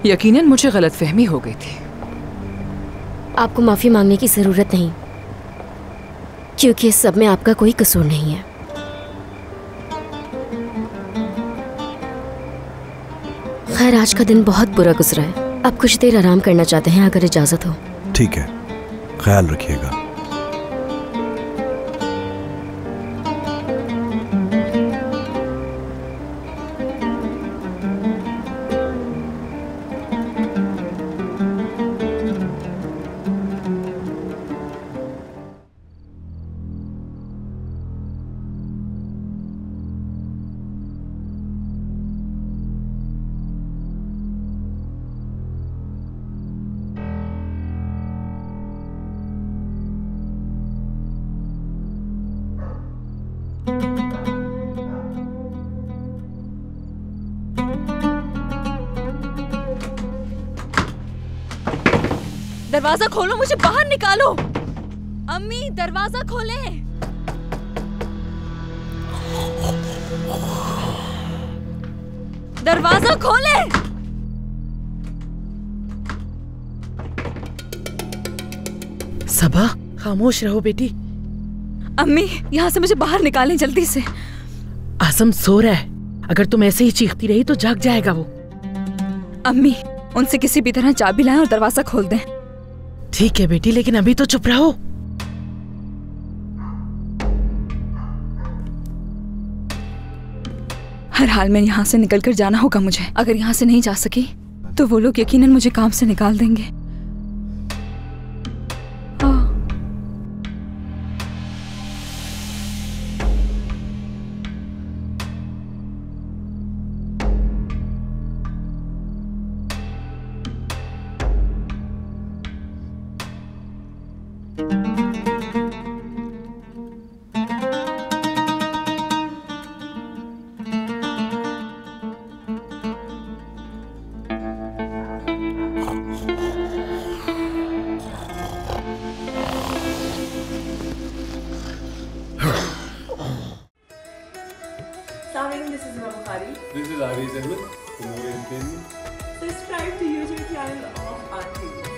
यकीनन मुझे गलतफहमी हो गई थी। आपको माफी मांगने की जरूरत नहीं, क्योंकि इस सब में आपका कोई कसूर नहीं है। खैर, आज का दिन बहुत बुरा गुजरा है। आप कुछ देर आराम करना चाहते हैं, अगर इजाजत हो। ठीक है, ख्याल रखिएगा। दरवाजा खोलो, मुझे बाहर निकालो। अम्मी, दरवाजा खोलें। दरवाजा खोलें। सबा, खामोश रहो बेटी। अम्मी, यहाँ से मुझे बाहर निकालें जल्दी से। आसम सो रहा है, अगर तुम ऐसे ही चीखती रही तो जाग जाएगा वो। अम्मी, उनसे किसी भी तरह चाबी लाएं और दरवाजा खोल दें। ठीक है बेटी, लेकिन अभी तो चुप रहो। हर हाल में यहाँ से निकलकर जाना होगा मुझे। अगर यहाँ से नहीं जा सकी तो वो लोग यकीनन मुझे काम से निकाल देंगे। This is Imam Bukhari. This is Ariz Ahmed from Orient TV. Subscribe to YouTube channel of Auntie.